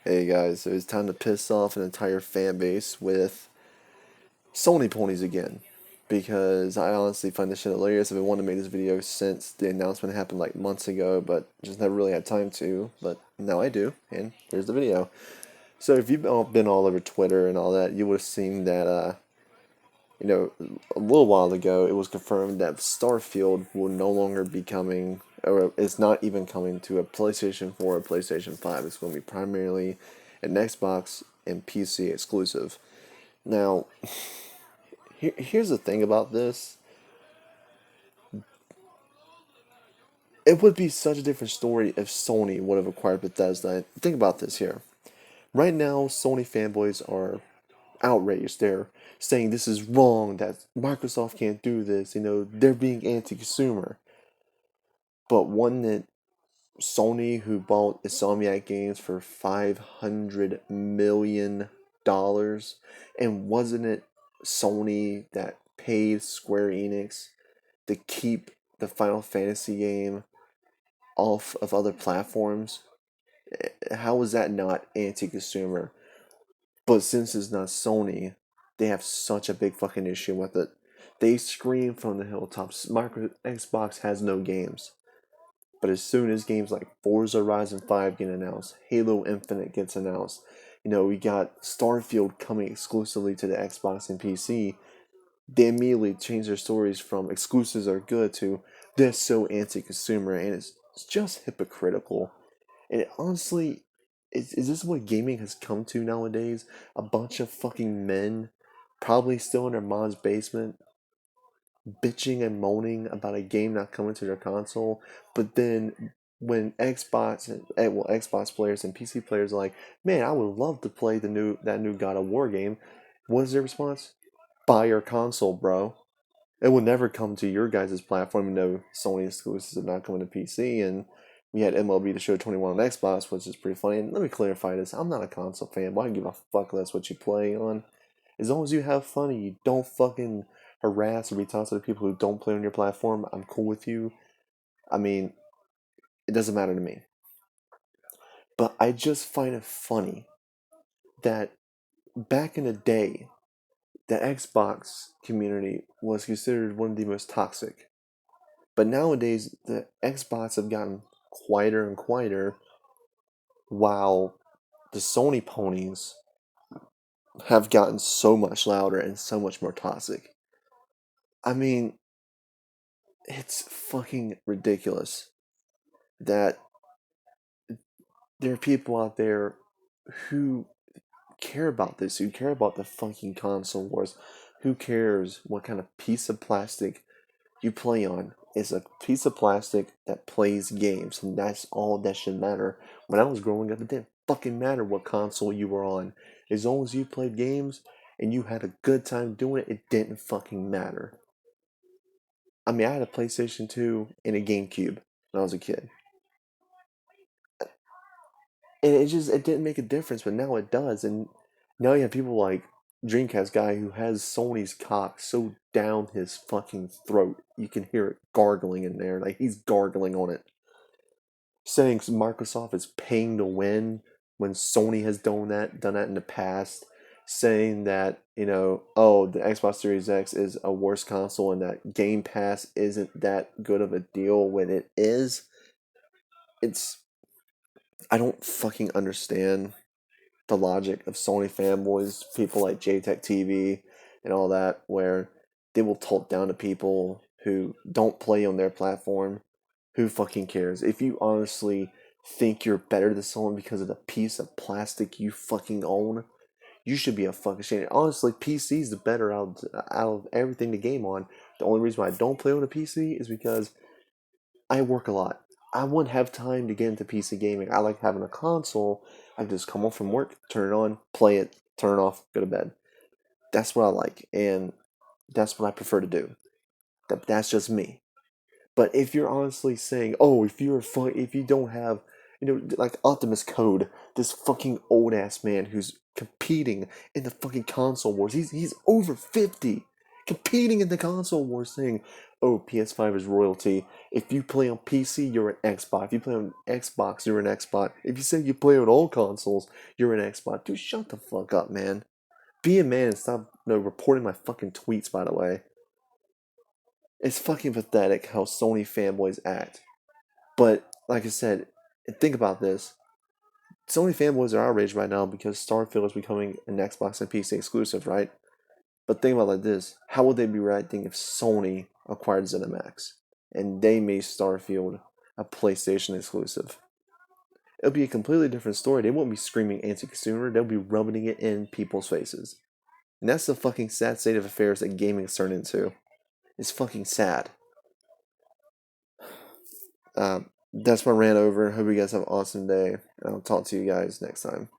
Hey guys, so it's time to piss off an entire fan base with Sony ponies again. Because I honestly find this shit hilarious. I've been wanting to make this video since the announcement happened like months ago, but just never really had time to. But now I do, and here's the video. So if you've all been all over Twitter and all that, you would have seen that, a little while ago it was confirmed that Starfield will no longer be coming, or it's not even coming to a PlayStation 4 or PlayStation 5. It's going to be primarily an Xbox and PC exclusive. Now, here's the thing about this. It would be such a different story if Sony would have acquired Bethesda. Think about this here. Right now, Sony fanboys are outraged. They're saying this is wrong, that Microsoft can't do this. They're being anti-consumer. But wasn't it Sony who bought Insomniac Games for $500 million? And wasn't it Sony that paid Square Enix to keep the Final Fantasy game off of other platforms? How was that not anti-consumer? But since it's not Sony, they have such a big fucking issue with it. They scream from the hilltops. Xbox has no games. But as soon as games like Forza Horizon 5 get announced, Halo Infinite gets announced, we got Starfield coming exclusively to the Xbox and PC, they immediately change their stories from exclusives are good to they're so anti-consumer, and it's just hypocritical. And honestly, is this what gaming has come to nowadays? A bunch of fucking men, probably still in their mom's basement, bitching and moaning about a game not coming to their console, but then when Xbox players and PC players are like, man, I would love to play that new God of War game. What is their response? Buy your console, bro. It will never come to your guys' platform. No, Sony exclusives are not coming to PC, and we had MLB The Show 21 on Xbox, which is pretty funny. And let me clarify this: I'm not a console fan, but I give a fuck that's what you play on. As long as you have fun and you don't fucking harass or be toxic to people who don't play on your platform, I'm cool with you. I mean, it doesn't matter to me. But I just find it funny that back in the day, the Xbox community was considered one of the most toxic. But nowadays, the Xbox have gotten quieter and quieter, while the Sony ponies have gotten so much louder and so much more toxic. I mean, it's fucking ridiculous that there are people out there who care about this, who care about the fucking console wars. Who cares what kind of piece of plastic you play on? It's a piece of plastic that plays games, and that's all that should matter. When I was growing up, it didn't fucking matter what console you were on. As long as you played games and you had a good time doing it, it didn't fucking matter. I mean, I had a PlayStation 2 and a GameCube when I was a kid. And it didn't make a difference, but now it does. And now you have people like Dreamcast guy who has Sony's cock so down his fucking throat you can hear it gargling in there, like he's gargling on it, saying Microsoft is paying to win when Sony has done that in the past, saying that oh, the Xbox Series X is a worse console and that Game Pass isn't that good of a deal when it is. It's I don't fucking understand the logic of Sony fanboys, people like JTech TV and all that, where they will talk down to people who don't play on their platform. Who fucking cares? If you honestly think you're better than someone because of the piece of plastic you fucking own, you should be a fucking shame. Honestly, PC's the better out of everything to game on. The only reason why I don't play on a PC is because I work a lot. I wouldn't have time to get into PC gaming. I like having a console. I can just come home from work, turn it on, play it, turn it off, go to bed. That's what I like, and that's what I prefer to do. That's just me. But if you're honestly saying, oh, if you don't have, like Optimus Code, this fucking old ass man who's competing in the fucking console wars, he's over 50. competing in the console wars, saying, "Oh, PS5 is royalty. If you play on PC, you're an Xbox. If you play on Xbox, you're an Xbox. If you say you play on all consoles, you're an Xbox." Dude, shut the fuck up, man. Be a man and stop reporting my fucking tweets. By the way, it's fucking pathetic how Sony fanboys act. But like I said, think about this. Sony fanboys are outraged right now because Starfield is becoming an Xbox and PC exclusive, right? But think about it like this: how would they be reacting if Sony acquired ZeniMax and they made Starfield a PlayStation exclusive? It'll be a completely different story. They won't be screaming anti-consumer. They'll be rubbing it in people's faces. And that's the fucking sad state of affairs that gaming has turned into. It's fucking sad. That's my rant over. Hope you guys have an awesome day. And I'll talk to you guys next time.